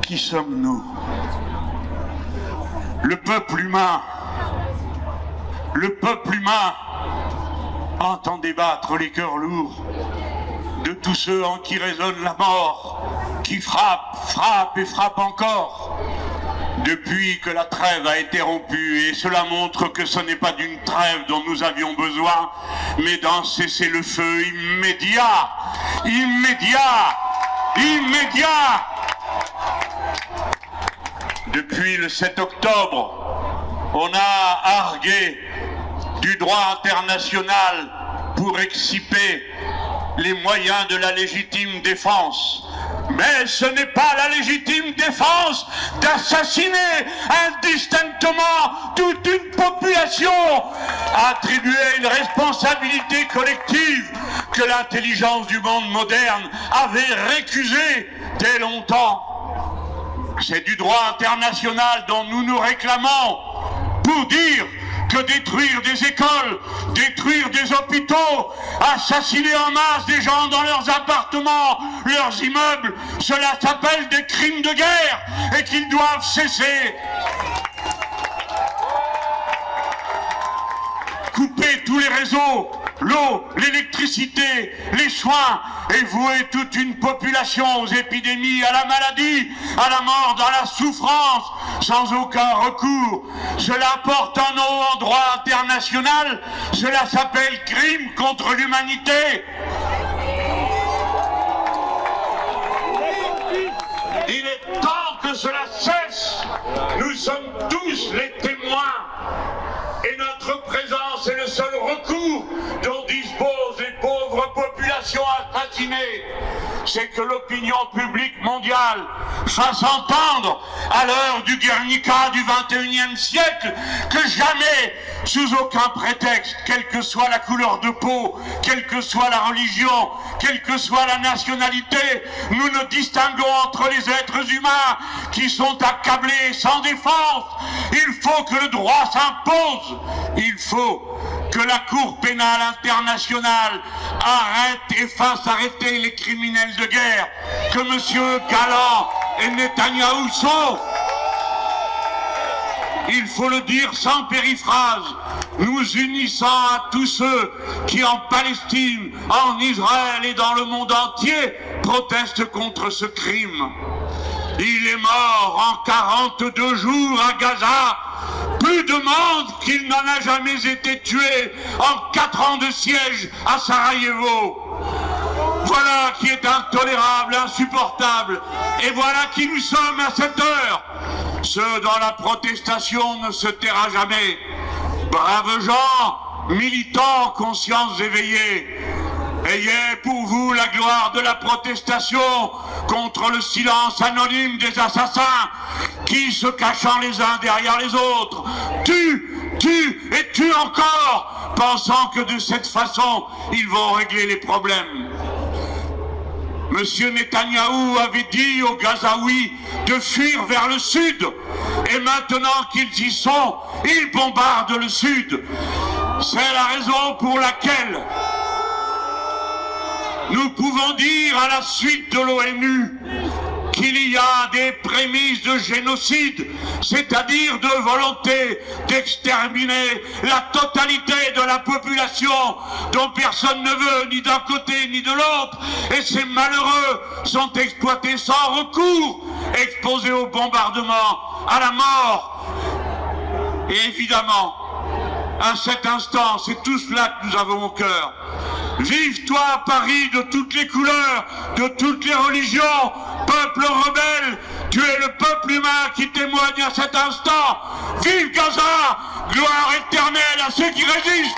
Qui sommes-nous? Le peuple humain. Le peuple humain entend débattre les cœurs lourds de tous ceux en qui résonne la mort, qui frappe, frappe et frappe encore. Depuis que la trêve a été rompue, et cela montre que ce n'est pas d'une trêve dont nous avions besoin, mais d'un cessez-le-feu immédiat, immédiat, immédiat. Depuis le 7 octobre, on a argué du droit international pour exciper les moyens de la légitime défense. Mais ce n'est pas la légitime défense d'assassiner indistinctement toute une population, attribuer une responsabilité collective que l'intelligence du monde moderne avait récusée dès longtemps. C'est du droit international dont nous nous réclamons pour dire que détruire des écoles, détruire des hôpitaux, assassiner en masse des gens dans leurs appartements, leurs immeubles, cela s'appelle des crimes de guerre et qu'ils doivent cesser. Couper tous les réseaux, l'eau, l'électricité, les soins, et vouer toute une population aux épidémies, à la maladie, à la mort, dans la souffrance, sans aucun recours. Cela porte un nom en droit international, cela s'appelle crime contre l'humanité. Il est temps que cela cesse. Nous sommes tous les témoins. Et notre présence est le seul recours dont disposent les pauvres populations assassinées. C'est que l'opinion publique mondiale fasse entendre, à l'heure du Guernica du XXIe siècle, que jamais, sous aucun prétexte, quelle que soit la couleur de peau, quelle que soit la religion, quelle que soit la nationalité, nous ne distinguons entre les êtres humains qui sont accablés sans défense. Il faut que le droit s'impose. Il faut que la Cour pénale internationale arrête et fasse arrêter les criminels de guerre que M. Galland et Netanyahou sont. Il faut le dire sans périphrase, nous unissant à tous ceux qui en Palestine, en Israël et dans le monde entier protestent contre ce crime. Il est mort en 42 jours à Gaza, plus de monde qu'il n'en a jamais été tué en 4 ans de siège à Sarajevo. Voilà qui est intolérable, insupportable, et voilà qui nous sommes à cette heure. Ceux dont la protestation ne se taira jamais. Braves gens, militants, consciences éveillées, ayez pour vous la gloire de la protestation contre le silence anonyme des assassins qui, se cachant les uns derrière les autres, tuent et tuent encore, pensant que de cette façon, ils vont régler les problèmes. Monsieur Netanyahou avait dit aux Gazaouis de fuir vers le sud, et maintenant qu'ils y sont, ils bombardent le sud. C'est la raison pour laquelle nous pouvons dire à la suite de l'ONU qu'il y a des prémices de génocide, c'est-à-dire de volonté d'exterminer la totalité de la population dont personne ne veut, ni d'un côté ni de l'autre, et ces malheureux sont exploités sans recours, exposés au bombardement, à la mort. Et évidemment, à cet instant, c'est tout cela que nous avons au cœur. Vive toi Paris de toutes les couleurs, de toutes les religions, peuple rebelle, tu es le peuple humain qui témoigne à cet instant. Vive Gaza, gloire éternelle à ceux qui résistent.